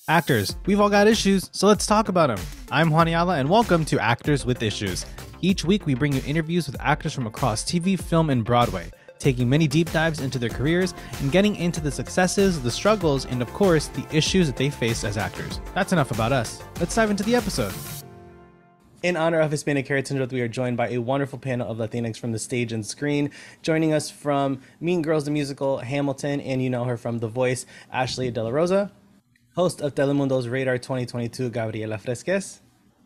Actors, we've all got issues, so let's talk about them. I'm Juan Ayala, and welcome to Actors with Issues. Each week, we bring you interviews with actors from across TV, film, and Broadway, taking many deep dives into their careers and getting into the successes, the struggles, and of course, the issues that they face as actors. That's enough about us. Let's dive into the episode. In honor of Hispanic Heritage Month, we are joined by a wonderful panel of Latinx from the stage and screen. Joining us from Mean Girls the Musical, Hamilton, and you know her from The Voice, Ashley De La Rosa. Host of Telemundo's Radar 2022, Gabriela Fresquez.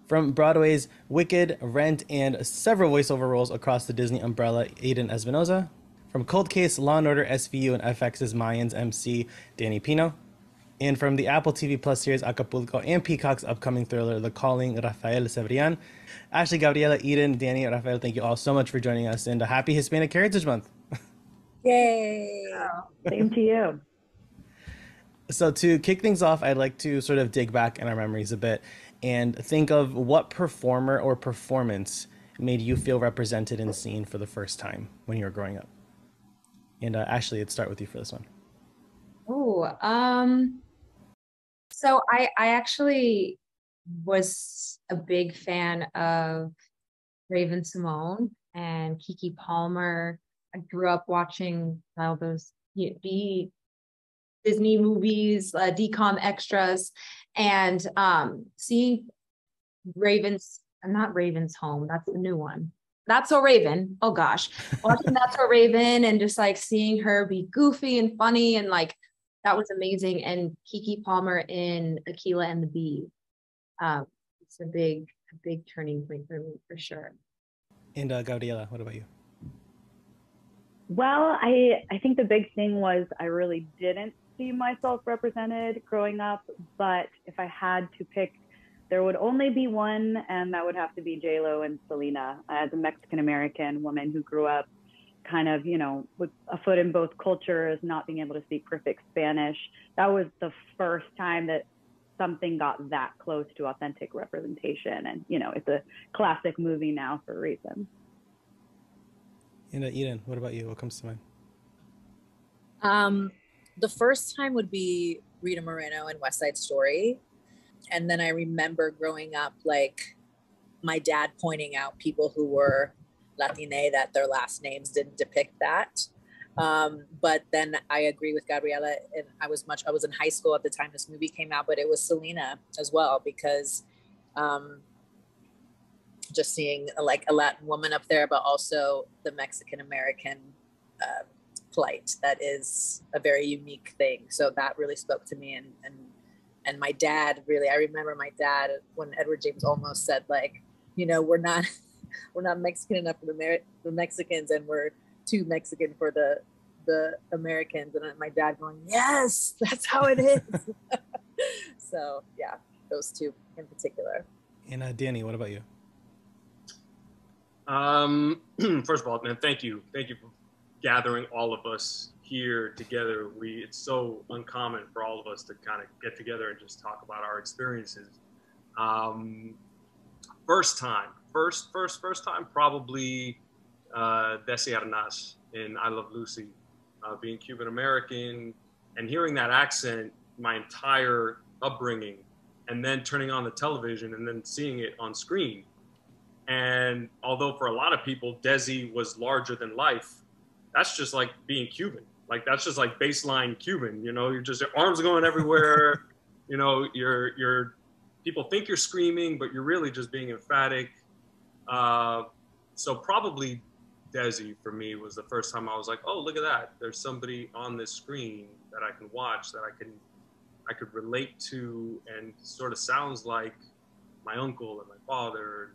From Broadway's Wicked, Rent, and several voiceover roles across the Disney umbrella, Aiden Espinosa. From Cold Case, Law & Order, SVU, and FX's Mayans MC, Danny Pino. And from the Apple TV Plus series Acapulco and Peacock's upcoming thriller, The Calling, Rafael Cebrian. Ashley, Gabriela, Eden, Danny, and Rafael, thank you all so much for joining us, and a happy Hispanic Heritage Month. Yay! Same to you. So to kick things off, I'd like to sort of dig back in our memories a bit and think of what performer or performance made you feel represented and seen for the first time when you were growing up. And Ashley, let's start with you for this one. So I actually was a big fan of Raven Simone and Keke Palmer. I grew up watching all those Disney movies, DCOM extras, and seeing not Raven's Home, that's the new one. That's So Raven. Oh gosh. Watching That's So Raven and just like seeing her be goofy and funny and like that was amazing. And Keke Palmer in Aquila and the Bee. It's a big turning point for me for sure. And Gabriela, what about you? Well, I think the big thing was I really didn't see myself represented growing up, but if I had to pick, there would only be one, and that would have to be J-Lo and Selena. As a Mexican-American woman who grew up kind of, with a foot in both cultures, not being able to speak perfect Spanish, that was the first time that something got that close to authentic representation. And, it's a classic movie now for a reason. And Eden, what about you? What comes to mind? The first time would be Rita Moreno in West Side Story. And then I remember growing up, like my dad pointing out people who were Latine that their last names didn't depict that. But then I agree with Gabriela, and I was in high school at the time this movie came out, but it was Selena as well, because just seeing like a Latin woman up there, but also the Mexican-American plight. That is a very unique thing. So that really spoke to me. And my dad really, I remember my dad when Edward James almost said like, we're not Mexican enough for the Mexicans, and we're too Mexican for the Americans. And my dad going, yes, that's how it is. So yeah, those two in particular. And Danny, what about you? First of all, man, thank you for gathering all of us here together. It's so uncommon for all of us to kind of get together and just talk about our experiences. First time, probably Desi Arnaz in I Love Lucy, being Cuban American and hearing that accent my entire upbringing, and then turning on the television and then seeing it on screen. And although for a lot of people, Desi was larger than life, that's just like being Cuban. Like that's just like baseline Cuban, you're just, your arms going everywhere. You're people think you're screaming, but you're really just being emphatic. So probably Desi for me was the first time I was like, oh, look at that. There's somebody on this screen that I can watch, that I could relate to, and sort of sounds like my uncle and my father,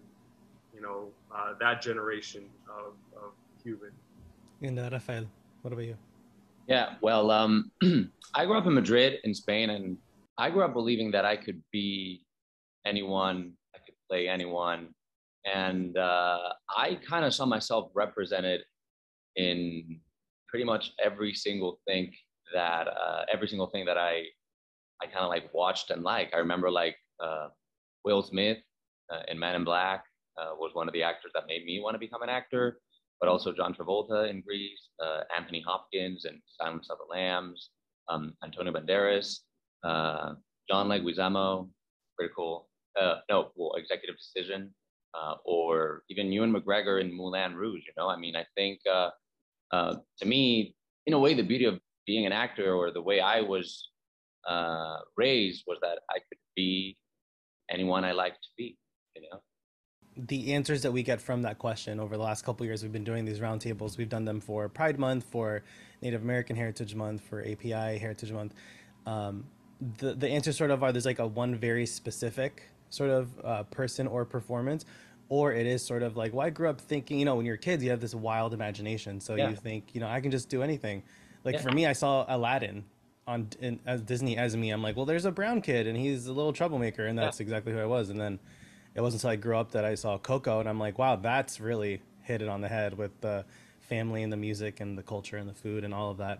that generation of Cuban. And Rafael, what about you? Yeah, well, I grew up in Madrid, in Spain, and I grew up believing that I could be anyone, I could play anyone. And I kind of saw myself represented in pretty much every single thing that I kind of like watched and liked. I remember like Will Smith in Man in Black was one of the actors that made me want to become an actor. But also John Travolta in Grease, Anthony Hopkins in Silence of the Lambs, Antonio Banderas, John Leguizamo, critical, executive decision, or even Ewan McGregor in Moulin Rouge. I mean, I think to me, in a way, the beauty of being an actor, or the way I was raised, was that I could be anyone I like to be. The answers that we get from that question over the last couple of years, we've been doing these roundtables. We've done them for Pride Month, for Native American Heritage Month, for API Heritage Month. The answers sort of are, there's like a one very specific sort of person or performance, or it is sort of like, well, I grew up thinking, when you're kids, you have this wild imagination. So you think, I can just do anything. Like for me, I saw Aladdin as Disney as me. I'm like, well, there's a brown kid and he's a little troublemaker, and that's exactly who I was. And then it wasn't until I grew up that I saw Coco, and I'm like, wow, that's really hit it on the head with the family and the music and the culture and the food and all of that.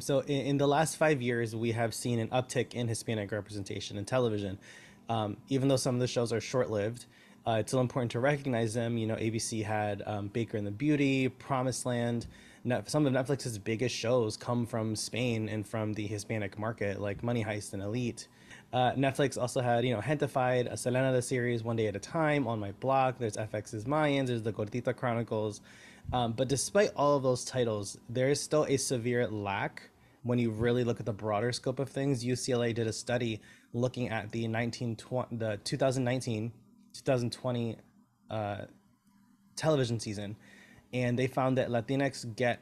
So in the last 5 years, we have seen an uptick in Hispanic representation in television. Even though some of the shows are short-lived, it's still important to recognize them. ABC had Baker and the Beauty, Promised Land. Some of Netflix's biggest shows come from Spain and from the Hispanic market, like Money Heist and Elite. Netflix also had, Gentified, a Selena the series, One Day at a Time, On My Block. There's FX's Mayans. There's the Gordita Chronicles. But despite all of those titles, there is still a severe lack when you really look at the broader scope of things. UCLA did a study looking at the 2019-2020 television season, and they found that Latinx get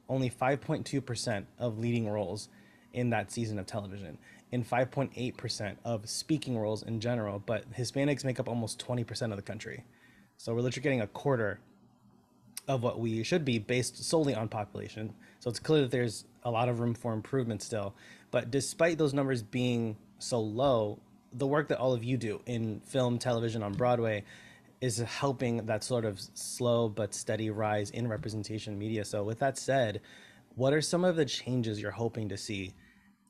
only 5.2% of leading roles in that season of television, and 5.8% of speaking roles in general, but Hispanics make up almost 20% of the country. So we're literally getting a quarter of what we should be based solely on population. So it's clear that there's a lot of room for improvement still. But despite those numbers being so low, the work that all of you do in film, television, on Broadway is helping that sort of slow but steady rise in representation media. So with that said, what are some of the changes you're hoping to see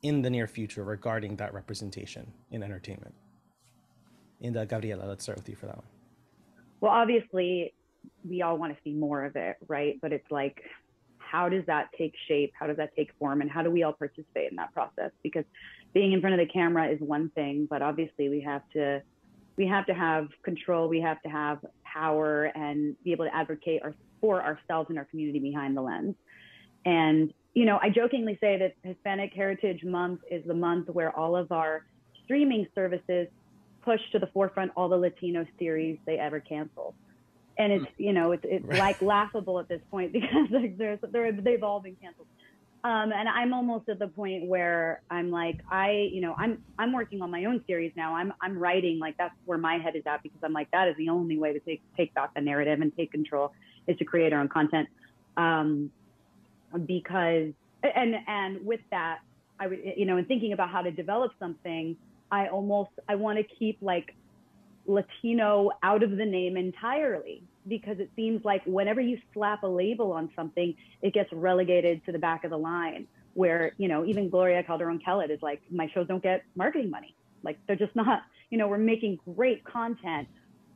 in the near future regarding that representation in entertainment? And Gabriela, let's start with you for that one. Well, obviously, we all want to see more of it, right? But it's like, how does that take shape? How does that take form? And how do we all participate in that process? Because being in front of the camera is one thing, but obviously we have to have control. We have to have power and be able to advocate for ourselves and our community behind the lens. And, I jokingly say that Hispanic Heritage Month is the month where all of our streaming services push to the forefront all the Latino series they ever canceled. And it's, it's like laughable at this point because they've all been canceled. And I'm almost at the point where I'm like, I'm working on my own series now. I'm writing, like, that's where my head is at, because I'm like, that is the only way to take back the narrative and take control, is to create our own content. Because, and with that, I would, in thinking about how to develop something, I want to keep like Latino out of the name entirely, because it seems like whenever you slap a label on something, it gets relegated to the back of the line, where, even Gloria Calderon-Kellett is like, my shows don't get marketing money. Like, they're just not, we're making great content,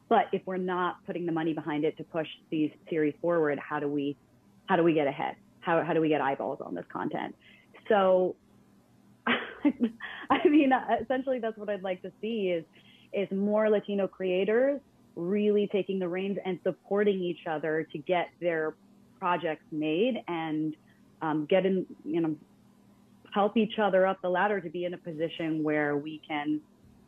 but if we're not putting the money behind it to push these series forward, how do we get ahead? How do we get eyeballs on this content? So, I mean, essentially that's what I'd like to see is more Latino creators really taking the reins and supporting each other to get their projects made, and help each other up the ladder to be in a position where we can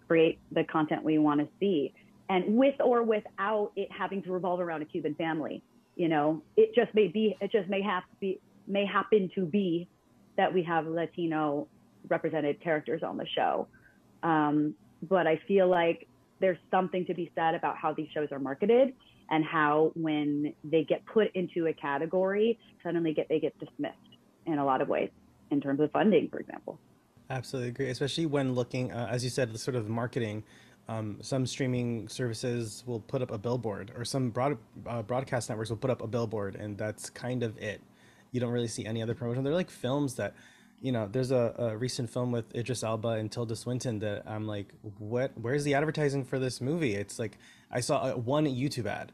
create the content we want to see. And with or without it having to revolve around a Cuban family, it just may happen to be that we have Latino represented characters on the show. But I feel like there's something to be said about how these shows are marketed, and how when they get put into a category, suddenly they get dismissed in a lot of ways, in terms of funding, for example. Absolutely agree, especially when looking, as you said, the sort of marketing. Some streaming services will put up a billboard, or some broadcast networks will put up a billboard, and that's kind of it. You don't really see any other promotion. They're like films that, there's a recent film with Idris Elba and Tilda Swinton that I'm like, where's the advertising for this movie? It's like, I saw one YouTube ad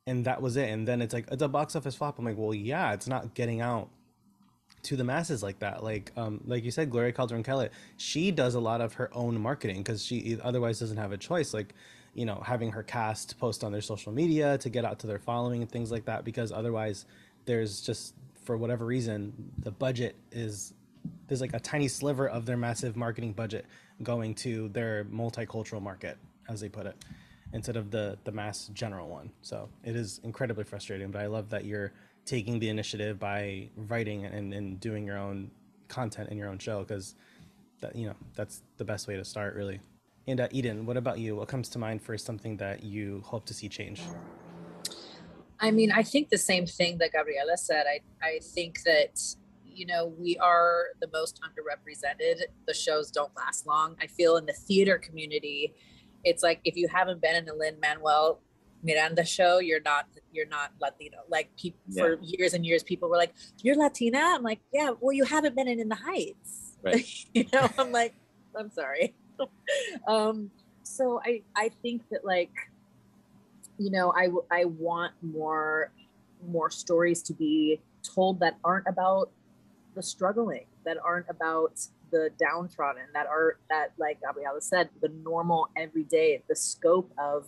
and that was it. And then it's like, it's a box office flop. I'm like, well, yeah, it's not getting out to the masses like that. Like you said, Gloria Calderon Kellett, she does a lot of her own marketing because she otherwise doesn't have a choice. Like, you know, having her cast post on their social media to get out to their following and things like that, because otherwise there's just, for whatever reason, the budget is, there's like a tiny sliver of their massive marketing budget going to their multicultural market, as they put it, instead of the mass general one. So it is incredibly frustrating, but I love that you're taking the initiative by writing and doing your own content in your own show, because that, you know, that's the best way to start, really. And Eden, what about you? What comes to mind for something that you hope to see change? I mean, I think the same thing that Gabriela said. I think that, you know, we are the most underrepresented. The shows don't last long. I feel in the theater community, it's like, if you haven't been in a Lin-Manuel Miranda show, you're not Latino. Like, for years and years, people were like, "You're Latina?" I'm like, "Yeah, well, you haven't been in the Heights." Right. You know, I'm like, I'm sorry. So I think that, like, you know, I want more stories to be told that aren't about the struggling, that aren't about the downtrodden, that like Gabriela said, the normal everyday, the scope of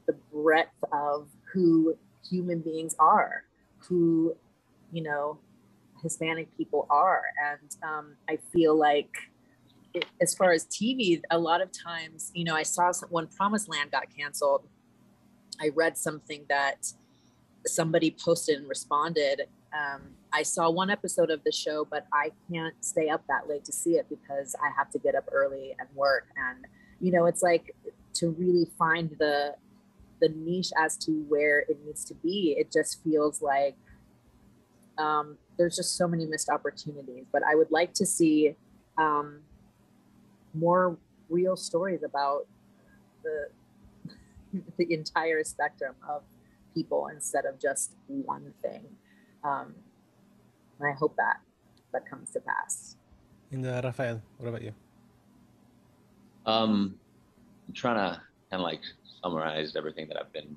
the breadth of who human beings are, who, you know, Hispanic people are. And I feel like as far as TV, a lot of times, you know, I saw when Promised Land got canceled, I read something that somebody posted and responded. I saw one episode of the show, but I can't stay up that late to see it because I have to get up early and work. And, you know, it's like, to really find the niche as to where it needs to be, it just feels like there's just so many missed opportunities. But I would like to see more real stories about the entire spectrum of people instead of just one thing. And I hope that comes to pass. And Rafael, what about you? I'm trying to kind of like summarize everything that I've been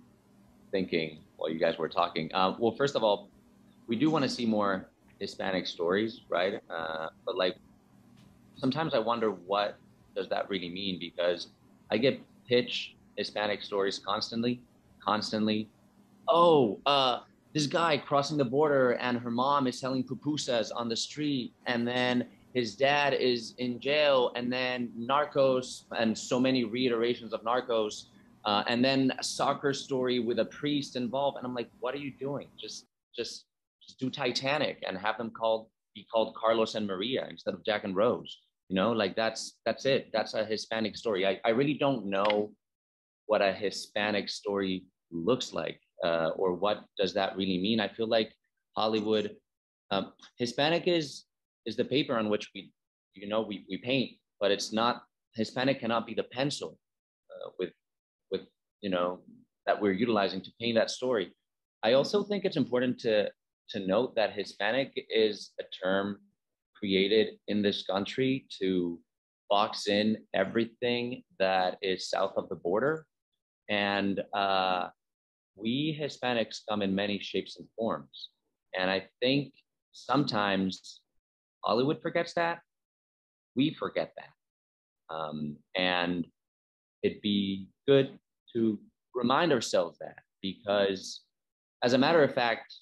thinking while you guys were talking. Well, first of all, we do want to see more Hispanic stories, right? But like, sometimes I wonder, what does that really mean? Because I get pitched Hispanic stories constantly. Oh, this guy crossing the border and her mom is selling pupusas on the street, and then his dad is in jail, and then Narcos, and so many reiterations of Narcos, and then a soccer story with a priest involved. And I'm like, what are you doing? Just do Titanic and have them be called Carlos and Maria instead of Jack and Rose. You know, like that's it. That's a Hispanic story. I really don't know what a Hispanic story looks like, or what does that really mean. I feel like Hollywood, Hispanic is the paper on which we paint, but it's not, Hispanic cannot be the pencil with you know, that we're utilizing to paint that story. I also think it's important to note that Hispanic is a term created in this country to box in everything that is south of the border. And we Hispanics come in many shapes and forms. And I think sometimes Hollywood forgets that. We forget that. And it'd be good to remind ourselves that, because as a matter of fact,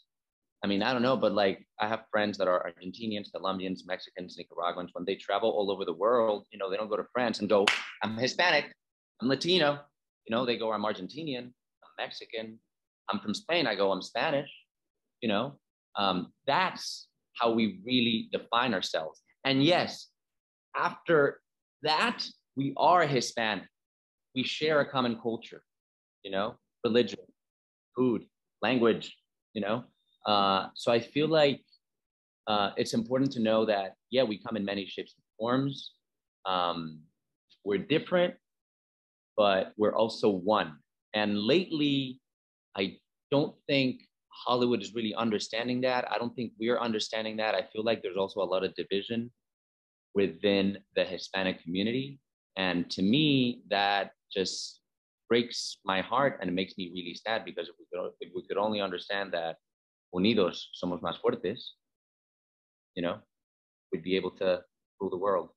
I mean, I don't know, but like, I have friends that are Argentinians, Colombians, Mexicans, Nicaraguans. When they travel all over the world, you know, they don't go to France and go, "I'm Hispanic, I'm Latino." You know, they go, "I'm Argentinian, I'm Mexican, I'm from Spain." I go, "I'm Spanish." You know, that's how we really define ourselves. And yes, after that, we are Hispanic. We share a common culture, you know, religion, food, language, you know. So I feel like it's important to know that, yeah, we come in many shapes and forms. We're different, but we're also one. And lately, I don't think Hollywood is really understanding that. I don't think we're understanding that. I feel like there's also a lot of division within the Hispanic community. And to me, that just breaks my heart, and it makes me really sad, because if we could only understand that unidos somos más fuertes, you know, we'd be able to rule the world.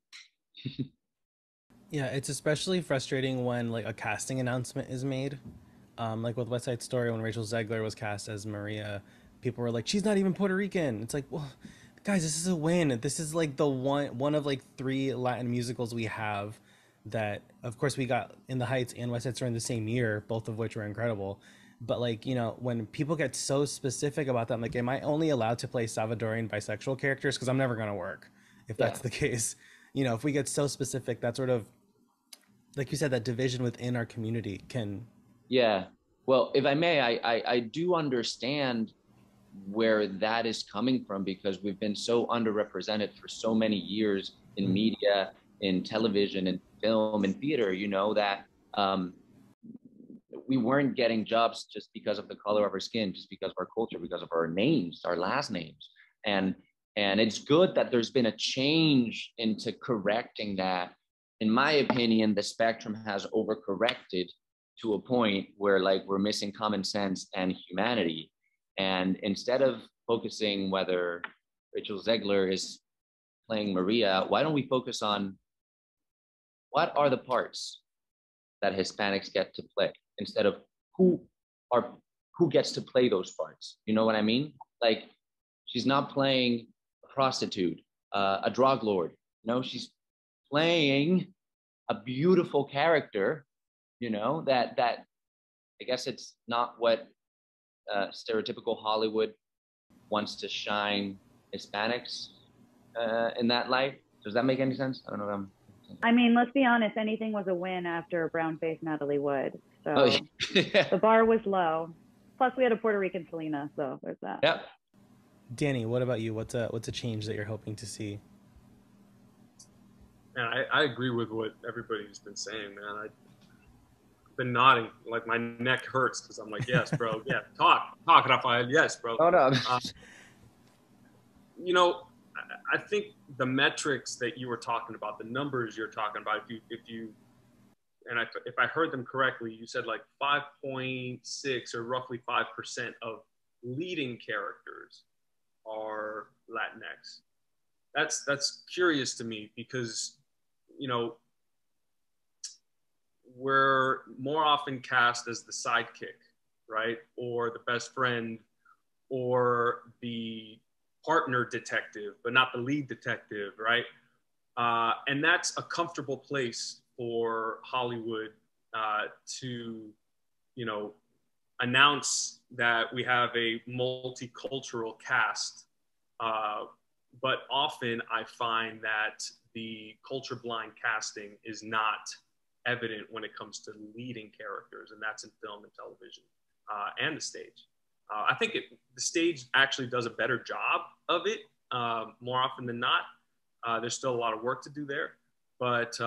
Yeah, it's especially frustrating when like a casting announcement is made. Like with West Side Story, when Rachel Zegler was cast as Maria, people were like, "She's not even Puerto Rican." It's like, well, guys, this is a win. This is like the one of like 3 Latin musicals we have that, of course, we got In the Heights and West Side Story in the same year, both of which were incredible. But like, you know, when people get so specific about that, I'm like, am I only allowed to play Salvadorian bisexual characters? Because I'm never gonna work if that's the case. You know, if we get so specific, that sort of, like you said, that division within our community can. Yeah. Well, if I may, I do understand where that is coming from, because we've been so underrepresented for so many years in media, in television, in film, and theater, you know, that we weren't getting jobs just because of the color of our skin, just because of our culture, because of our names, our last names. And it's good that there's been a change into correcting that. In my opinion, the spectrum has overcorrected to a point where like we're missing common sense and humanity. And instead of focusing whether Rachel Zegler is playing Maria, why don't we focus on what are the parts that Hispanics get to play, instead of who gets to play those parts? You know what I mean? Like, she's not playing a prostitute, a drug lord. No, she's playing a beautiful character, you know, that I guess it's not what stereotypical Hollywood wants to shine Hispanics in that light. Does that make any sense? I don't know. I mean, let's be honest, anything was a win after brown-faced Natalie Wood. So the bar was low. Plus, we had a Puerto Rican Selena, so there's that. Yep. Danny, what about you? What's a change that you're hoping to see? Yeah, I agree with what everybody's been saying, man. I've been nodding, like my neck hurts because I'm like, yes, bro, yeah, talk, Rafael, yes, bro. Hold on. You know, I think the metrics that you were talking about, the numbers you're talking about, if I heard them correctly, you said like 5.6 or roughly 5% of leading characters are Latinx. That's curious to me, because, you know, we're more often cast as the sidekick, right? Or the best friend, or the partner detective, but not the lead detective, right? And that's a comfortable place for Hollywood to, you know, announce that we have a multicultural cast. But often I find that the culture blind casting is not evident when it comes to leading characters, and that's in film and television and the stage. I think the stage actually does a better job of it more often than not. There's still a lot of work to do there, but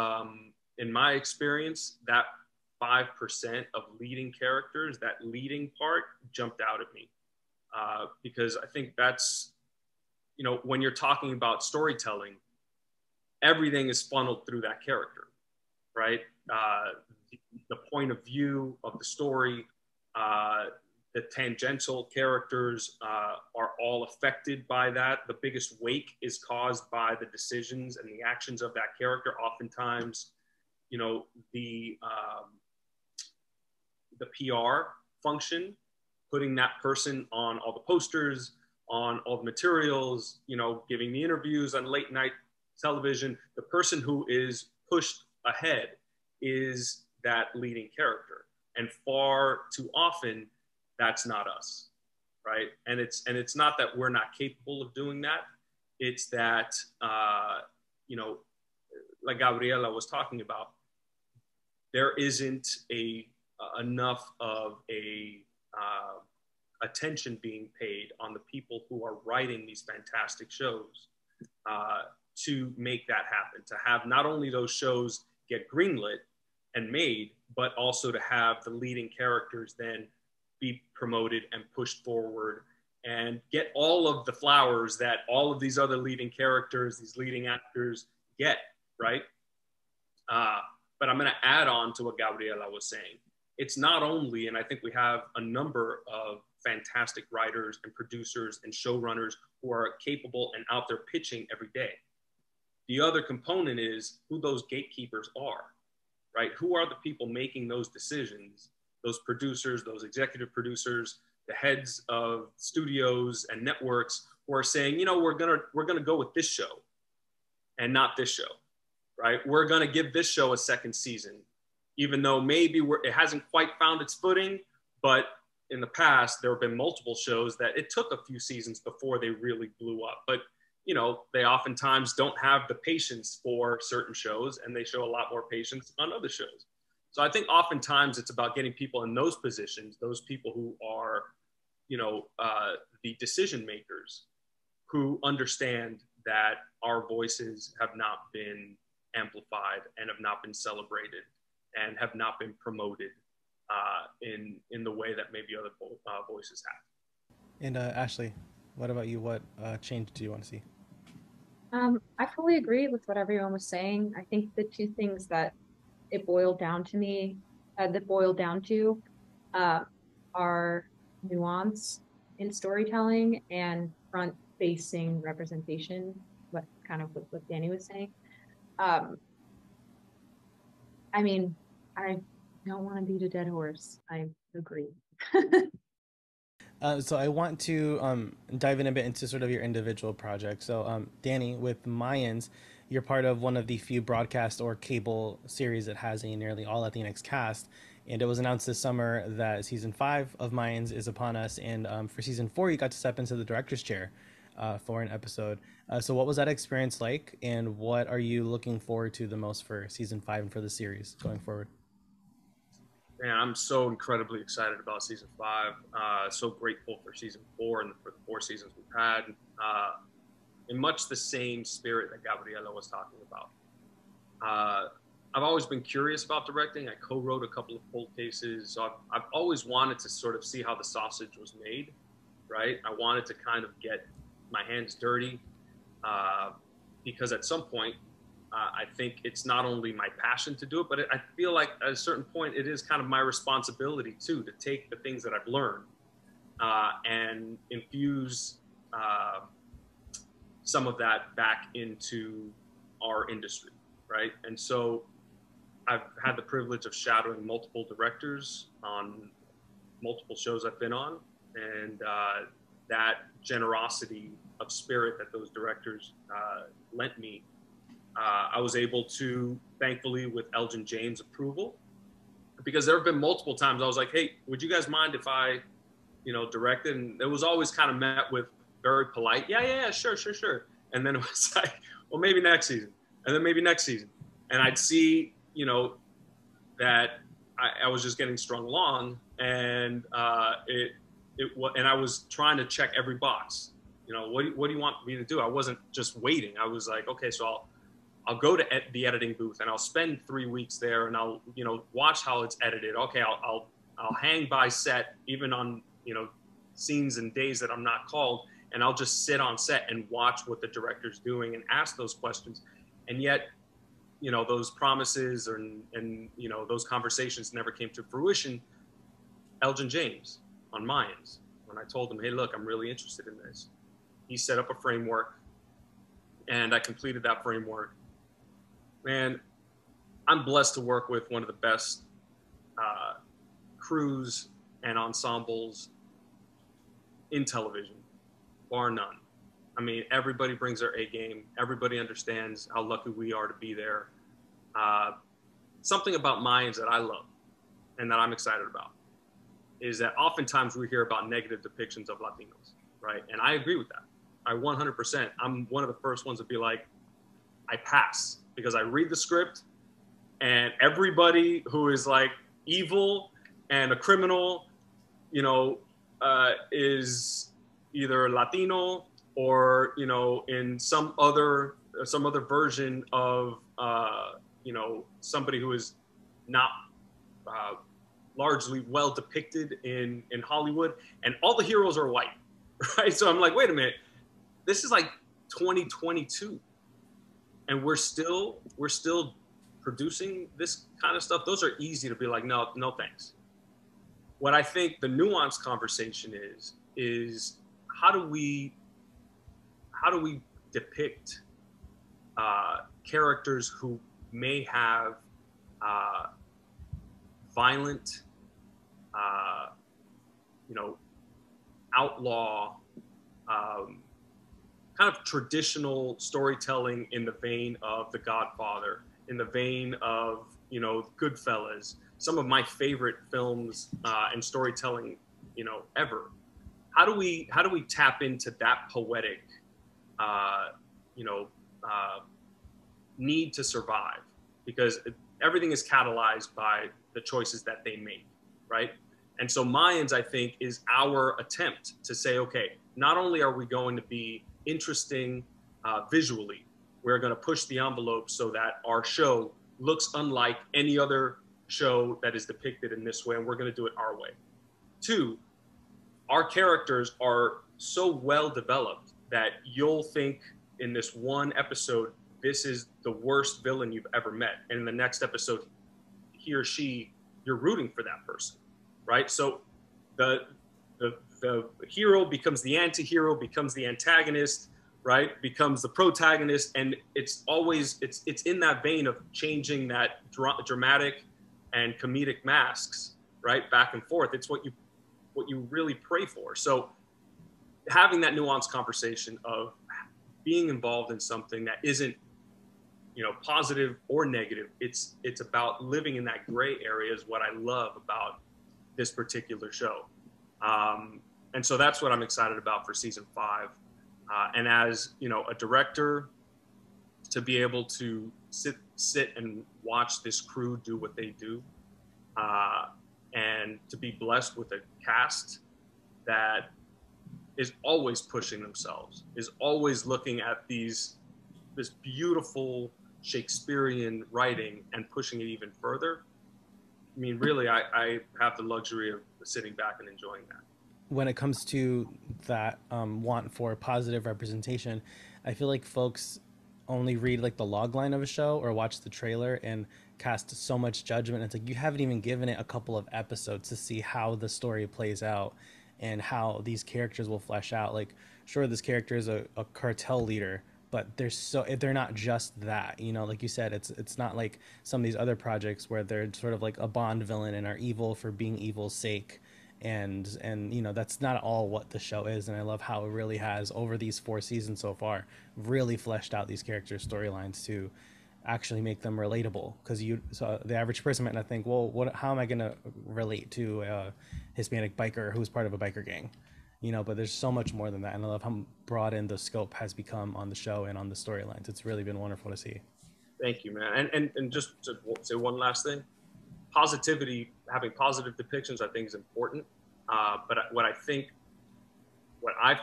in my experience, that 5% of leading characters, that leading part jumped out at me because I think that's, you know, when you're talking about storytelling, everything is funneled through that character, right? The point of view of the story, the tangential characters are all affected by that. The biggest wake is caused by the decisions and the actions of that character. Oftentimes, you know, the PR function, putting that person on all the posters, on all the materials, you know, giving the interviews on late night television, the person who is pushed ahead is that leading character. And far too often, that's not us, right? And it's not that we're not capable of doing that. It's that, you know, like Gabriela was talking about, there isn't enough of attention being paid on the people who are writing these fantastic shows to make that happen, to have not only those shows get greenlit and made, but also to have the leading characters then be promoted and pushed forward and get all of the flowers that all of these other leading characters, these leading actors get, right? But I'm going to add on to what Gabriela was saying. It's not only, and I think we have a number of fantastic writers and producers and showrunners who are capable and out there pitching every day. The other component is who those gatekeepers are, right? Who are the people making those decisions, those producers, those executive producers, the heads of studios and networks who are saying, you know, we're gonna go with this show and not this show, right? We're gonna give this show a second season, even though maybe it hasn't quite found its footing, but in the past, there have been multiple shows that it took a few seasons before they really blew up. But, you know, they oftentimes don't have the patience for certain shows, and they show a lot more patience on other shows. So I think oftentimes it's about getting people in those positions, those people who are, you know, the decision makers, who understand that our voices have not been amplified and have not been celebrated and have not been promoted in the way that maybe other voices have. And Ashley, what about you? What change do you want to see? I fully agree with what everyone was saying. I think the two things that it boiled down to are nuance in storytelling and front-facing representation. What Danny was saying. I mean, I don't want to beat a dead horse. I agree. So I want to dive in a bit into sort of your individual projects. So Danny, with Mayans, you're part of one of the few broadcast or cable series that has a nearly all Latinx cast. And it was announced this summer that season 5 of Mayans is upon us. And for season 4, you got to step into the director's chair for an episode. So what was that experience like? And what are you looking forward to the most for season 5 and for the series going forward? Man, I'm so incredibly excited about season 5. So grateful for season 4 and for the 4 seasons we've had. In much the same spirit that Gabriela was talking about. I've always been curious about directing. I co-wrote a couple of cold cases. So I've always wanted to sort of see how the sausage was made, right? I wanted to kind of get my hands dirty because at some point, I think it's not only my passion to do it, but I feel like at a certain point, it is kind of my responsibility too, to take the things that I've learned and infuse some of that back into our industry, right? And so I've had the privilege of shadowing multiple directors on multiple shows I've been on, and that generosity of spirit that those directors lent me, I was able to, thankfully, with Elgin James' approval, because there have been multiple times I was like, hey, would you guys mind if I, directed? And it was always kind of met with very polite, yeah, sure. And then it was like, well, maybe next season, and then maybe next season. And I'd see, that I was just getting strung along, and and I was trying to check every box. What do you want me to do? I wasn't just waiting. I was like, okay, so I'll go to the editing booth and I'll spend 3 weeks there, and I'll watch how it's edited. Okay, I'll hang by set even on scenes and days that I'm not called, and I'll just sit on set and watch what the director's doing and ask those questions. And yet, those promises and those conversations never came to fruition. Elgin James on Mayans, when I told him, hey, look, I'm really interested in this, he set up a framework, and I completed that framework. Man, I'm blessed to work with one of the best crews and ensembles in television, bar none. I mean, everybody brings their A game. Everybody understands how lucky we are to be there. Something about Mayans that I love and that I'm excited about is that oftentimes we hear about negative depictions of Latinos, right? And I agree with that. I 100%. I'm one of the first ones to be like, I pass, because I read the script and everybody who is like evil and a criminal, is either Latino or, in some other version of, somebody who is not largely well depicted in Hollywood, and all the heroes are white, right? So I'm like, wait a minute, this is like 2022, and we're still producing this kind of stuff. Those are easy to be like, no thanks. what I think the nuanced conversation is how do we depict characters who may have violent, outlaw, kind of traditional storytelling in the vein of The Godfather, in the vein of, Goodfellas, some of my favorite films and storytelling, ever. How do we tap into that poetic, need to survive? Because everything is catalyzed by the choices that they make, right? And so Mayans, I think, is our attempt to say, okay, not only are we going to be interesting visually, we're going to push the envelope so that our show looks unlike any other show that is depicted in this way, and we're going to do it our way. 2, our characters are so well developed that you'll think in this one episode, this is the worst villain you've ever met. And in the next episode, he or she, you're rooting for that person, right? So the hero becomes the anti-hero, becomes the antagonist, right? Becomes the protagonist. And it's always, it's in that vein of changing that dramatic and comedic masks, right? Back and forth. It's what you really pray for. So having that nuanced conversation of being involved in something that isn't, positive or negative, it's about living in that gray area is what I love about this particular show. And so that's what I'm excited about for season 5. And as, a director, to be able to sit and watch this crew do what they do, and to be blessed with a cast that is always pushing themselves, is always looking at this beautiful Shakespearean writing and pushing it even further. I mean, really, I have the luxury of sitting back and enjoying that. When it comes to that want for positive representation, I feel like folks only read like the log line of a show or watch the trailer and cast so much judgment. It's like you haven't even given it a couple of episodes to see how the story plays out and how these characters will flesh out. Like, sure, this character is a cartel leader, but they're not just that, like you said, it's not like some of these other projects where they're sort of like a Bond villain and are evil for being evil's sake. And that's not all what the show is. And I love how it really has, over these 4 seasons so far, really fleshed out these characters' storylines to actually make them relatable. Because so the average person might not think, well, how am I going to relate to a Hispanic biker who's part of a biker gang? But there's so much more than that. And I love how broadened the scope has become on the show and on the storylines. It's really been wonderful to see. Thank you, man. And just to say one last thing, positivity, having positive depictions, I think is important. But what I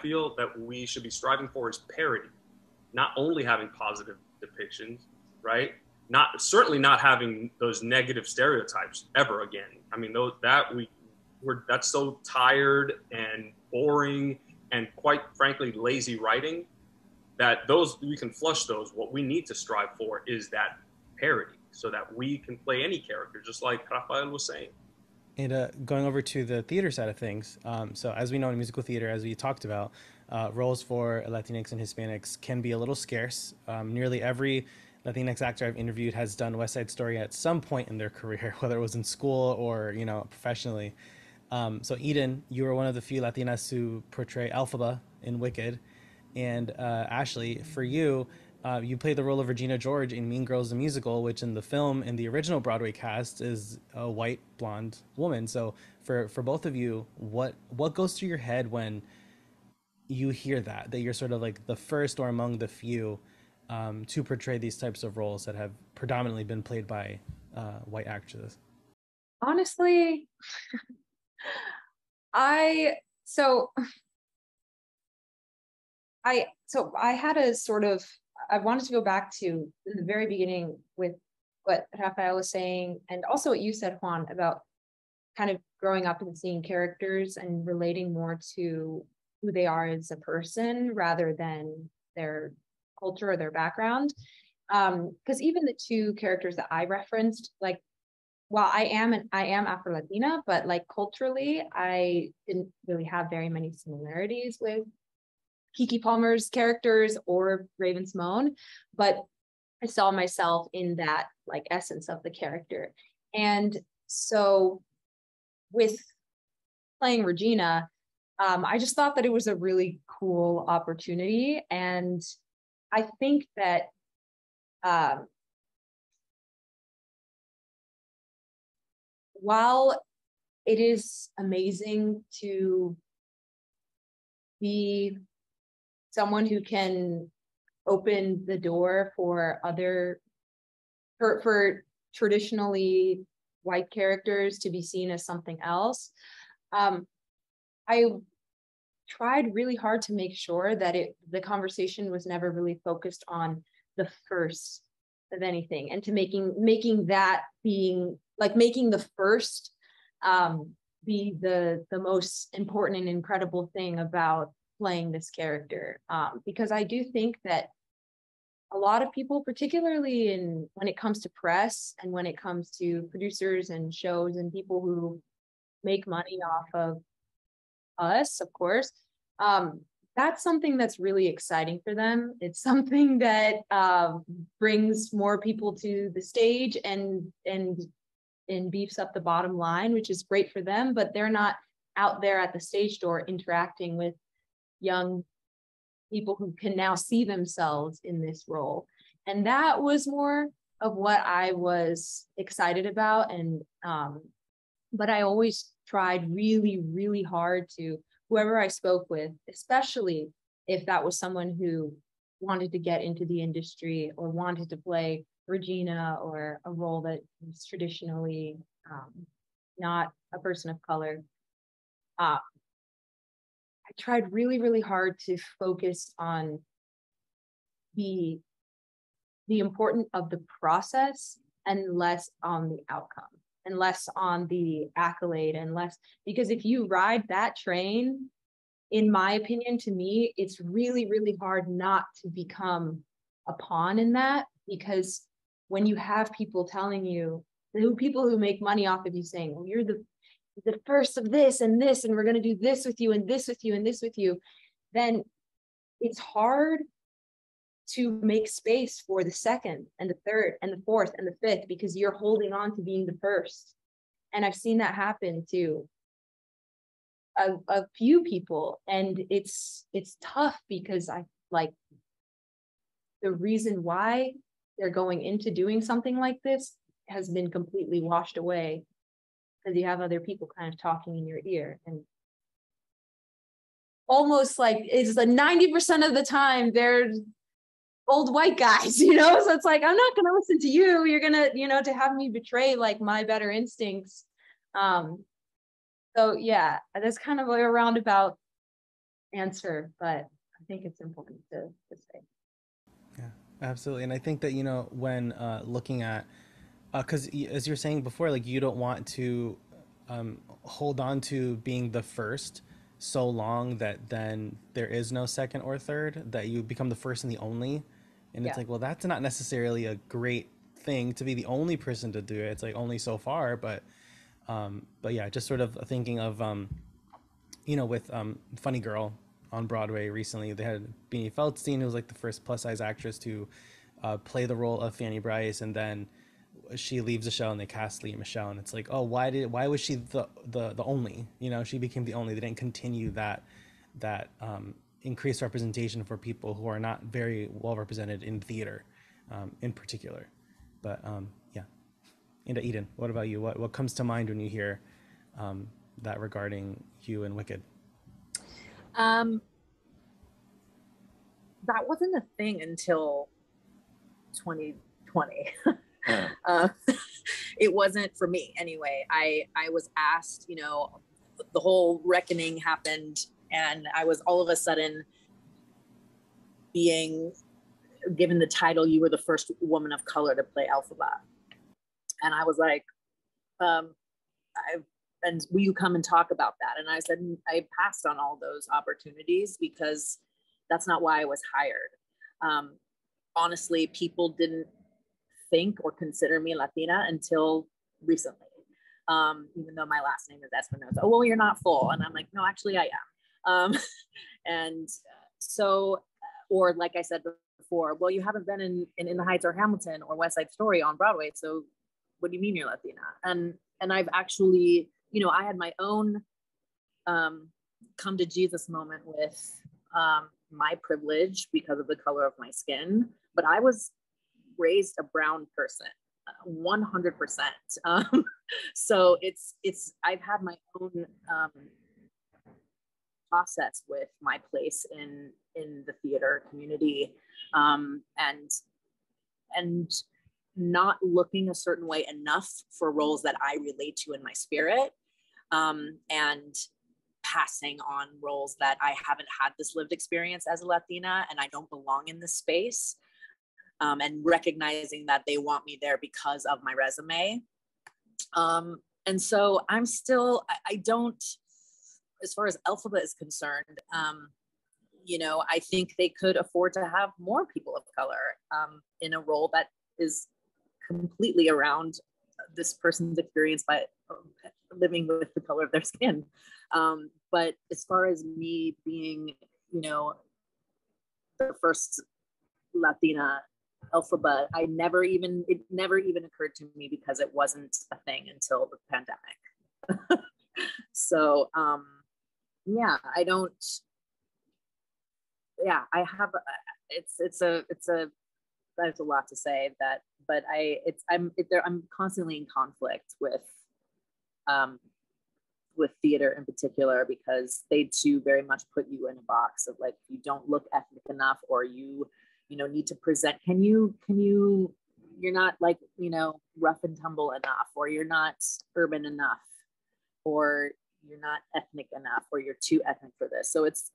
feel that we should be striving for is parity. Not only having positive depictions, right? Certainly not having those negative stereotypes ever again. I mean, that's so tired and boring and, quite frankly, lazy writing that we can flush those. What we need to strive for is that parity so that we can play any character, just like Rafael was saying. And going over to the theater side of things, so as we know in musical theater, as we talked about, roles for Latinx and Hispanics can be a little scarce. Nearly every Latinx actor I've interviewed has done West Side Story at some point in their career, whether it was in school or professionally. So Eden, you were one of the few Latinas to portray Elphaba in Wicked, and Ashley, for you, you played the role of Regina George in Mean Girls the Musical, which in the film, in the original Broadway cast, is a white blonde woman. So for both of you, what goes through your head when you hear that you're sort of like the first or among the few to portray these types of roles that have predominantly been played by white actresses? Honestly, I had a sort of, I wanted to go back to the very beginning with what Rafael was saying, and also what you said, Juan, about kind of growing up and seeing characters and relating more to who they are as a person rather than their culture or their background. Because even the 2 characters that I referenced, like while I am Afro-Latina, but like culturally, I didn't really have very many similarities with Kiki Palmer's characters or Raven-Symoné, but I saw myself in that like essence of the character. And so with playing Regina, I just thought that it was a really cool opportunity. And I think that while it is amazing to be someone who can open the door for for traditionally white characters to be seen as something else, I tried really hard to make sure that the conversation was never really focused on the first of anything, and to making that being like making the first be the most important and incredible thing about playing this character, because I do think that a lot of people, particularly when it comes to press and when it comes to producers and shows and people who make money off of us, of course, that's something that's really exciting for them. It's something that brings more people to the stage and beefs up the bottom line, which is great for them, but they're not out there at the stage door interacting with young people who can now see themselves in this role. And that was more of what I was excited about. And but I always tried really, really hard to, whoever I spoke with, especially if that was someone who wanted to get into the industry or wanted to play Regina or a role that was traditionally not a person of color, I tried really, really hard to focus on the importance of the process and less on the outcome and less on the accolade and less, because if you ride that train, in my opinion, to me, it's really, really hard not to become a pawn in that, because when you have people telling you, the people who make money off of you saying, well, you're the first of this, and we're going to do this with you and this with you and this with you, then it's hard to make space for the second and the third and the fourth and the fifth, because you're holding on to being the first. And I've seen that happen to a few people, and it's tough, because I like the reason why they're going into doing something like this has been completely washed away, because you have other people kind of talking in your ear, and almost like it's like 90% of the time they're old white guys, so it's like, I'm not going to listen to you. You're going to, to have me betray like my better instincts. So yeah, that's kind of a roundabout answer, but I think it's important to say. Yeah, absolutely. And I think that, when looking at, because as you're saying before, like you don't want to hold on to being the first so long that then there is no second or third, that you become the first and the only. And it's like, well, that's not necessarily a great thing to be the only person to do it. It's like only so far, but yeah, just sort of thinking of, with Funny Girl on Broadway recently, they had Beanie Feldstein, who was like the first plus size actress to play the role of Fanny Bryce, and then she leaves the show and they cast Leah Michelle, and it's like, oh, why was she the only? She became the only. They didn't continue that increased representation for people who are not very well represented in theater, in particular. But yeah. And Eden, what about you? What comes to mind when you hear that regarding you and Wicked? That wasn't a thing until 2020. It wasn't for me anyway. I was asked, the whole reckoning happened, and I was all of a sudden being given the title, you were the first woman of color to play Elphaba. And I was like, and will you come and talk about that? And I said, I passed on all those opportunities because that's not why I was hired. Honestly, people didn't think or consider me Latina until recently, even though my last name is Espinosa. Oh, well, you're not full. And I'm like, no, actually I am. And so, or like I said before, well, you haven't been in the Heights or Hamilton or West Side Story on Broadway. So what do you mean you're Latina? And I've actually, you know, I had my own come to Jesus moment with my privilege because of the color of my skin, but I was raised a brown person, 100%. So I've had my own process with my place in the theater community, and not looking a certain way enough for roles that I relate to in my spirit, and passing on roles that I haven't had this lived experience as a Latina and I don't belong in this space, and recognizing that they want me there because of my resume. And so I'm still, I don't, as far as Alphabet is concerned, you know, I think they could afford to have more people of color in a role that is completely around this person's experience by living with the color of their skin. But as far as me being, you know, the first Latina Alphabet, it never even occurred to me because it wasn't a thing until the pandemic. So, yeah, I have, there's a lot to say that, but I'm constantly in conflict with theater in particular, because they too very much put you in a box of like, you don't look ethnic enough, or you know, need to present, you're not like, you know, rough and tumble enough, or you're not urban enough, or you're not ethnic enough, or you're too ethnic for this. So it's,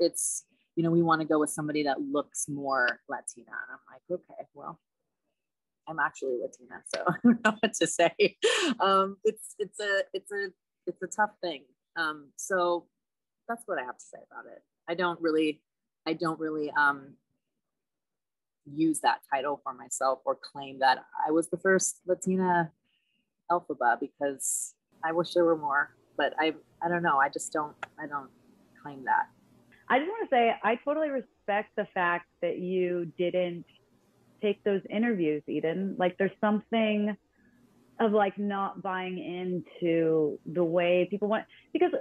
you know, we want to go with somebody that looks more Latina. And I'm like, okay, well, I'm actually Latina, so I don't know what to say. It's a tough thing. So that's what I have to say about it. I don't really use that title for myself or claim that I was the first Latina Alphaba, because I wish there were more, but I don't know. I don't claim that. I just want to say, I totally respect the fact that you didn't take those interviews, Eden. Like, there's something of like not buying into the way people want, because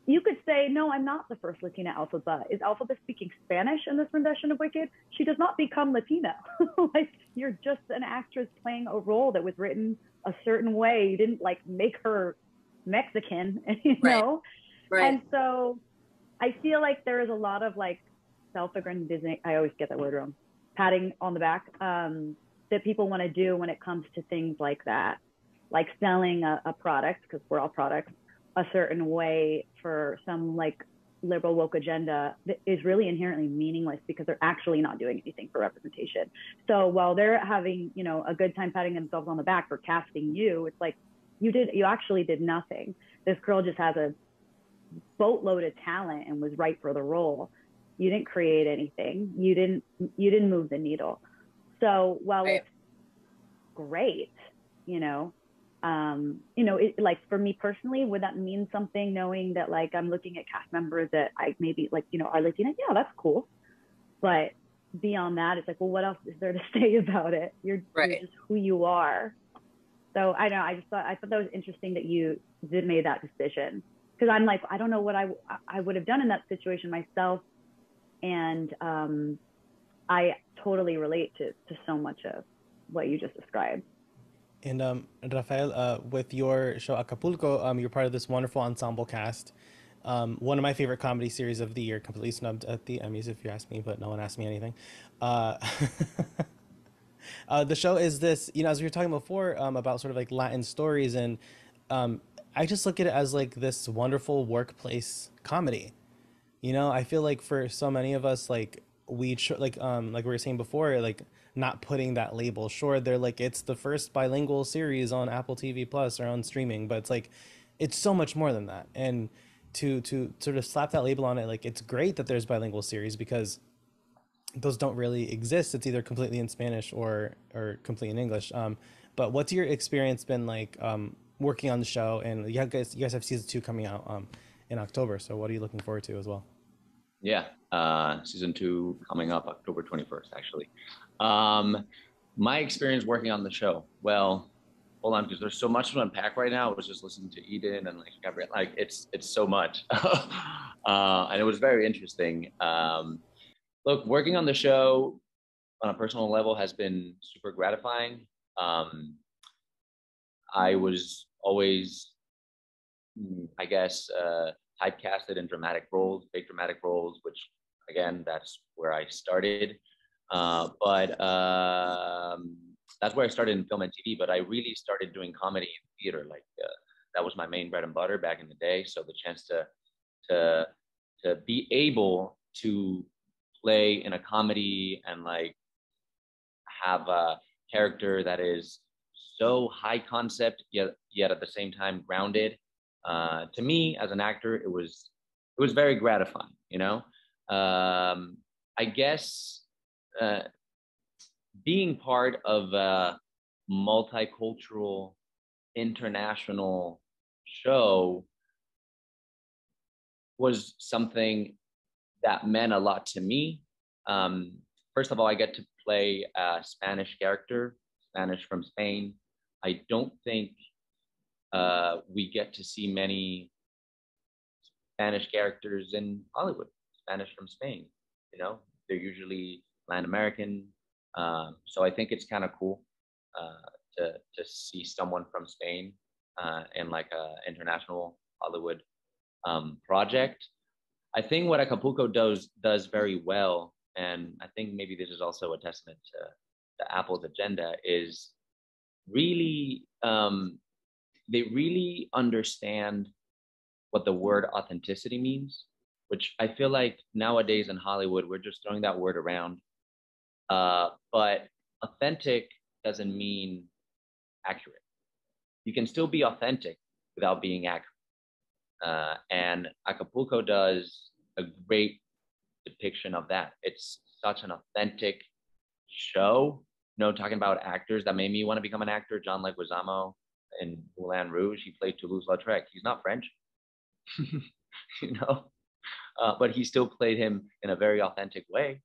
you could say, no, I'm not the first Latina Alphaba. Is Alphaba speaking Spanish in this rendition of Wicked? She does not become Latina. Like, you're just an actress playing a role that was written a certain way. You didn't like make her Mexican, you know? Right. And so I feel like there is a lot of like self-aggrandizing, I always get that word wrong, patting on the back, that people want to do when it comes to things like that, like selling a product, because we're all products, a certain way for some like liberal woke agenda that is really inherently meaningless, because they're actually not doing anything for representation. So while they're having, you know, a good time patting themselves on the back for casting you, it's like you actually did nothing. This girl just has a boatload of talent and was right for the role. You didn't create anything. You didn't move the needle. So while it's great, you know, it, like for me personally, would that mean something knowing that like I'm looking at cast members that I maybe like, you know, are Latina? Yeah, that's cool. But beyond that, it's like, well, what else is there to say about it? You're just who you are. So I know, I thought that was interesting that you did make that decision, because I'm like, I don't know what I would have done in that situation myself. And I totally relate to so much of what you just described. And Rafael, with your show Acapulco, you're part of this wonderful ensemble cast. One of my favorite comedy series of the year, completely snubbed at the Emmys if you ask me, but no one asked me anything. The show is this, you know, as we were talking before, about sort of like Latin stories, and I just look at it as like this wonderful workplace comedy. You know, I feel like for so many of us, like like we were saying before, like not putting that label. Sure, they're like, it's the first bilingual series on Apple TV Plus or on streaming, but it's like, it's so much more than that. And to sort of slap that label on it, like, it's great that there's bilingual series, because those don't really exist. It's either completely in Spanish or completely in English. But what's your experience been like working on the show, and you guys have season 2 coming out in October. So what are you looking forward to as well? Yeah, season 2 coming up October 21st, actually. My experience working on the show. Well, hold on, because there's so much to unpack right now. I was just listening to Eden and like Gabriela, like it's so much, and it was very interesting. Look, working on the show on a personal level has been super gratifying. I was always, I guess, typecasted in dramatic roles, big dramatic roles, which again, that's where I started. But that's where I started in film and TV, but I really started doing comedy in theater. Like that was my main bread and butter back in the day. So the chance to be able to play in a comedy and like have a character that is so high concept, yet at the same time grounded. To me, as an actor, it was very gratifying. You know, I guess being part of a multicultural, international show was something that meant a lot to me. First of all, I get to play a Spanish character, Spanish from Spain. I don't think we get to see many Spanish characters in Hollywood, Spanish from Spain. You know, they're usually Latin American. So I think it's kind of cool to see someone from Spain in like a international Hollywood project. I think what Acapulco does very well, and I think maybe this is also a testament to Apple's agenda, is really they really understand what the word authenticity means, which I feel like nowadays in Hollywood, we're just throwing that word around. But authentic doesn't mean accurate. You can still be authentic without being accurate. And Acapulco does a great depiction of that. It's such an authentic show. You know, talking about actors that made me want to become an actor. John Leguizamo in Moulin Rouge, he played Toulouse-Lautrec. He's not French, you know, but he still played him in a very authentic way.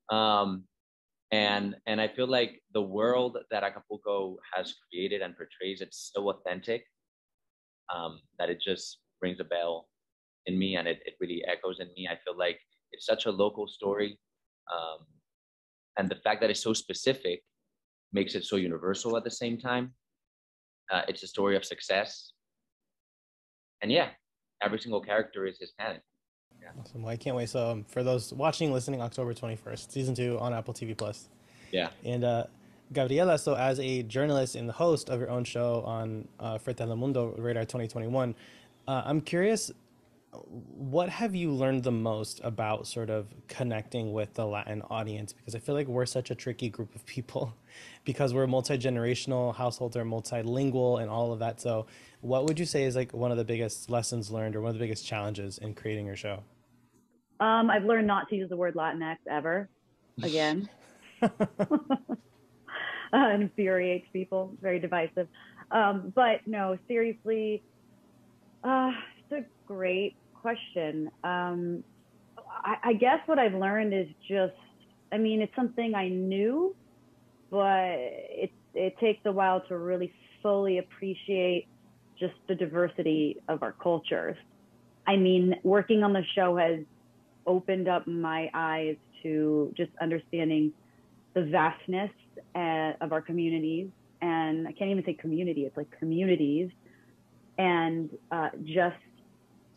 And I feel like the world that Acapulco has created and portrays, it's so authentic that it just rings a bell in me, and it really echoes in me. I feel like it's such a local story. And the fact that it's so specific makes it so universal at the same time. It's a story of success. And yeah, every single character is Hispanic. Yeah. Awesome. Well, I can't wait. So for those watching, listening, October 21st, season 2 on Apple TV Plus. Yeah. And Gabriela, so as a journalist and the host of your own show on for Telemundo Radar 2021, I'm curious, what have you learned the most about sort of connecting with the Latin audience? Because I feel like we're such a tricky group of people because we're multi-generational households, are multilingual and all of that. So what would you say is like one of the biggest lessons learned or one of the biggest challenges in creating your show? I've learned not to use the word Latinx ever again. Infuriates people, very divisive. But no, seriously, it's a great question. I guess what I've learned is just, I mean, it's something I knew, but it takes a while to really fully appreciate just the diversity of our cultures. I mean, working on the show has opened up my eyes to just understanding the vastness of our communities. And I can't even say community, it's like communities. And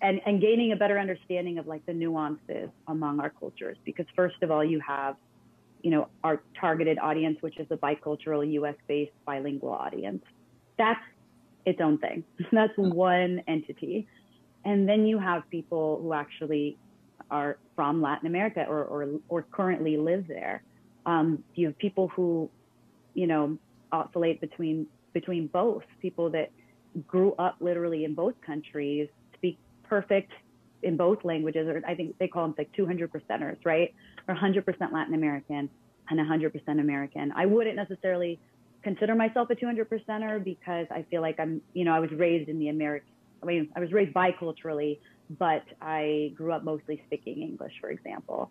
and gaining a better understanding of like the nuances among our cultures. Because first of all, you have, you know, our targeted audience, which is a bicultural US-based bilingual audience. That's its own thing. That's one entity. And then you have people who actually are from Latin America or currently live there. You have people who, you know, oscillate between both, people that grew up literally in both countries, speak perfect in both languages, or I think they call them like 200%ers, right? Or 100% Latin American and 100% American. I wouldn't necessarily consider myself a 200%er because I feel like I'm, I was raised in I was raised biculturally, but I grew up mostly speaking English, for example.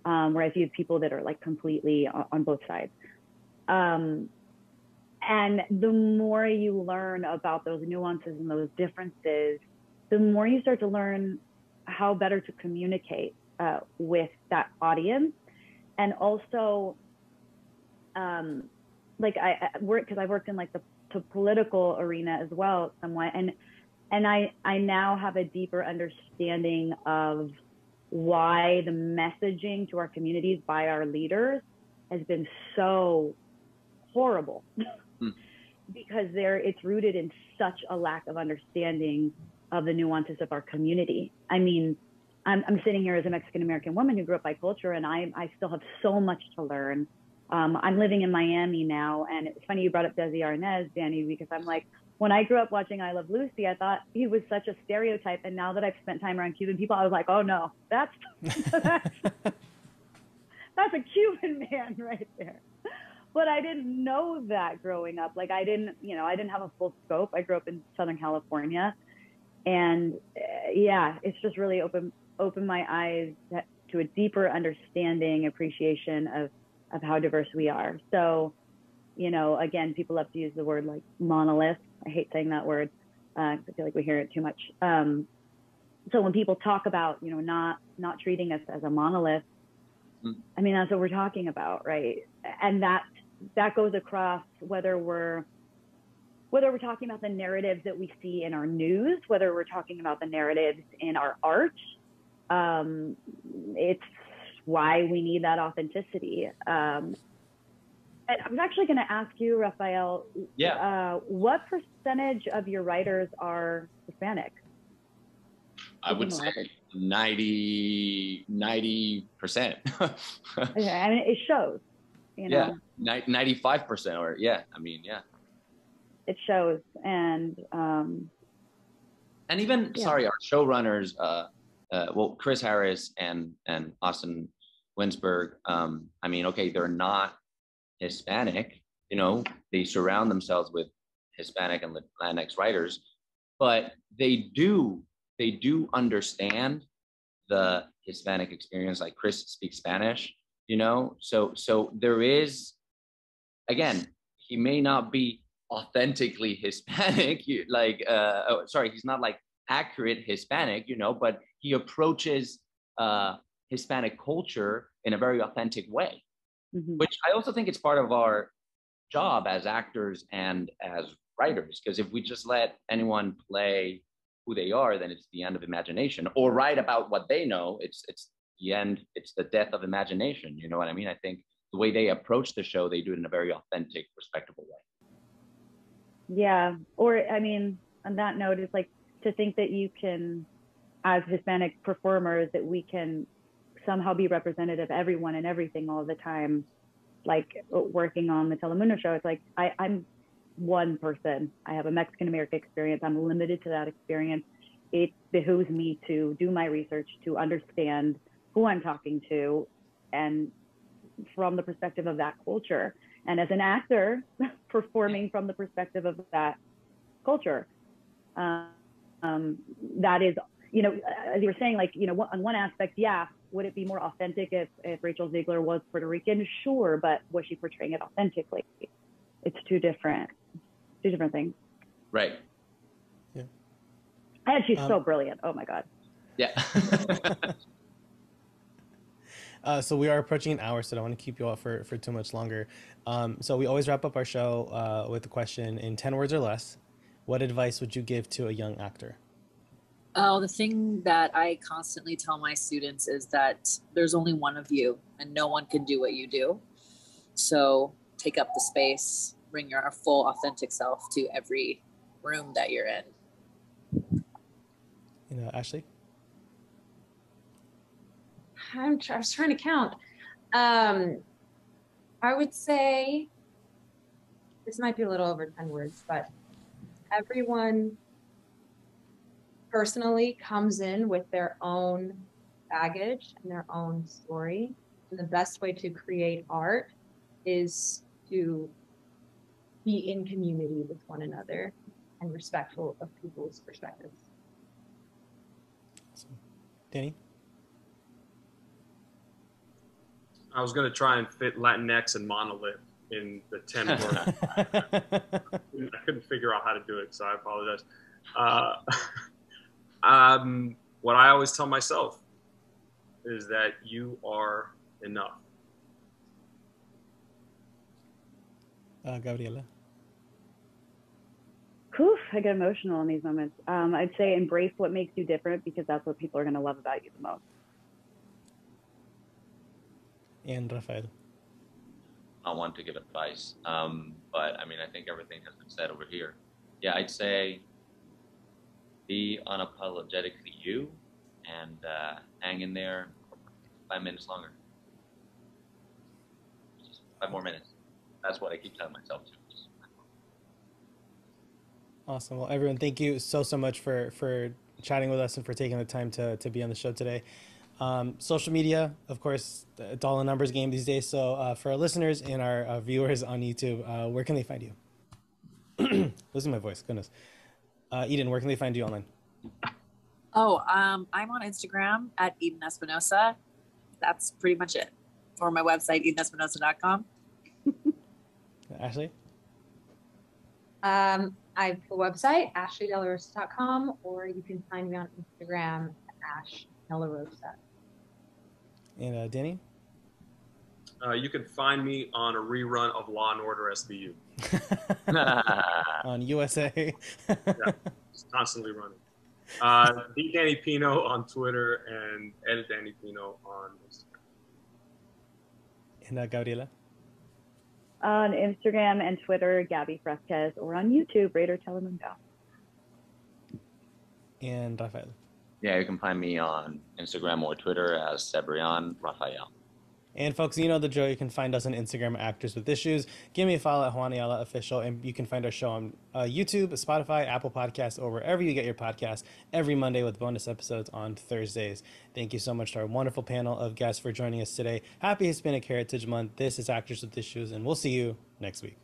Whereas you have people that are like completely on both sides. And the more you learn about those nuances and those differences, the more you start to learn how better to communicate with that audience. And also, like I worked in like the political arena as well somewhat. And I now have a deeper understanding of why the messaging to our communities by our leaders has been so horrible. Because it's rooted in such a lack of understanding of the nuances of our community. I mean, I'm sitting here as a Mexican American woman who grew up bicultural, and I still have so much to learn. I'm living in Miami now, and it's funny you brought up Desi Arnaz, Danny, because I'm like, when I grew up watching I Love Lucy, I thought he was such a stereotype, and now that I've spent time around Cuban people, I was like, oh no, that's a Cuban man right there. But I didn't know that growing up. Like I didn't have a full scope. I grew up in Southern California, and it's just really opened my eyes to a deeper understanding, appreciation of how diverse we are. So, again, people love to use the word like monolith. I hate saying that word. I feel like we hear it too much. So when people talk about, not treating us as a monolith, I mean, that's what we're talking about, right? And that goes across whether we're talking about the narratives that we see in our news, whether we're talking about the narratives in our art. It's why we need that authenticity. I was actually going to ask you, Rafael, what percentage of your writers are Hispanic? I would say 90%. Okay, I mean, it shows, Yeah, 95% or It shows. And even, sorry, our showrunners, Chris Harris and Austin Winsberg, I mean, okay, they're not Hispanic, they surround themselves with Hispanic and Latinx writers, but they do understand the Hispanic experience. Like Chris speaks Spanish, so there is, again, he may not be authentically Hispanic, he's not like accurate Hispanic, but he approaches Hispanic culture in a very authentic way. Mm-hmm. Which I also think it's part of our job as actors and as writers, because if we just let anyone play who they are, then it's the end of imagination, or write about what they know. It's the end. It's the death of imagination. You know what I mean? I think the way they approach the show, they do it in a very authentic, respectable way. Yeah. Or, I mean, on that note, it's like to think that you can, as Hispanic performers, that we can somehow be representative of everyone and everything all the time. Like working on the Telemundo show, it's like I'm one person. I have a Mexican American experience. I'm limited to that experience. It behooves me to do my research, to understand who I'm talking to, and from the perspective of that culture. And as an actor, performing from the perspective of that culture, that is, as you were saying, like, on one aspect, would it be more authentic if Rachel Ziegler was Puerto Rican? Sure, but was she portraying it authentically? It's two different things. Right. Yeah. And she's so brilliant. Oh my God. Yeah. So we are approaching an hour, so I don't want to keep you all for too much longer. So we always wrap up our show with a question in 10 words or less. What advice would you give to a young actor? Oh, the thing that I constantly tell my students is that there's only one of you and no one can do what you do. So take up the space, bring your full authentic self to every room that you're in. Ashley? I was trying to count. I would say, this might be a little over 10 words, but everyone personally comes in with their own baggage and their own story. And the best way to create art is to be in community with one another and respectful of people's perspectives. Awesome. Danny? I was going to try and fit Latinx and monolith in the 10 words. I couldn't figure out how to do it, so I apologize. What I always tell myself is that you are enough. Gabriela? Oof, I get emotional in these moments. I'd say embrace what makes you different, because that's what people are going to love about you the most. And Rafael? I want to give advice, but I mean, I think everything has been said over here. Yeah, I'd say be unapologetically you, and hang in there 5 minutes longer. Just 5 more minutes. That's what I keep telling myself too. Awesome. Well, everyone, thank you so much for chatting with us and for taking the time to be on the show today. Social media, of course, it's all a numbers game these days. So for our listeners and our viewers on YouTube, where can they find you? Losing my voice, goodness. Eden, where can they find you online? Oh, I'm on Instagram at Eden Espinosa. That's pretty much it. Or my website, edenespinosa.com. Ashley? I have a website, ashleydellarosa.com, or you can find me on Instagram at ashdellarosa. And Danny? You can find me on a rerun of Law and Order SVU. On USA. Yeah, it's constantly running. D. Danny Pino on Twitter and Edit Danny Pino on Instagram. And Gabriela? On Instagram and Twitter, Gabby Fresquez, or on YouTube, Raider Telemundo. And Rafael? Yeah, you can find me on Instagram or Twitter as Cebrian Rafael. And folks, you know the drill. You can find us on Instagram, Actors with Issues. Give me a follow at Juan Ayala Official, and you can find our show on YouTube, Spotify, Apple Podcasts, or wherever you get your podcasts every Monday with bonus episodes on Thursdays. Thank you so much to our wonderful panel of guests for joining us today. Happy Hispanic Heritage Month. This is Actors with Issues, and we'll see you next week.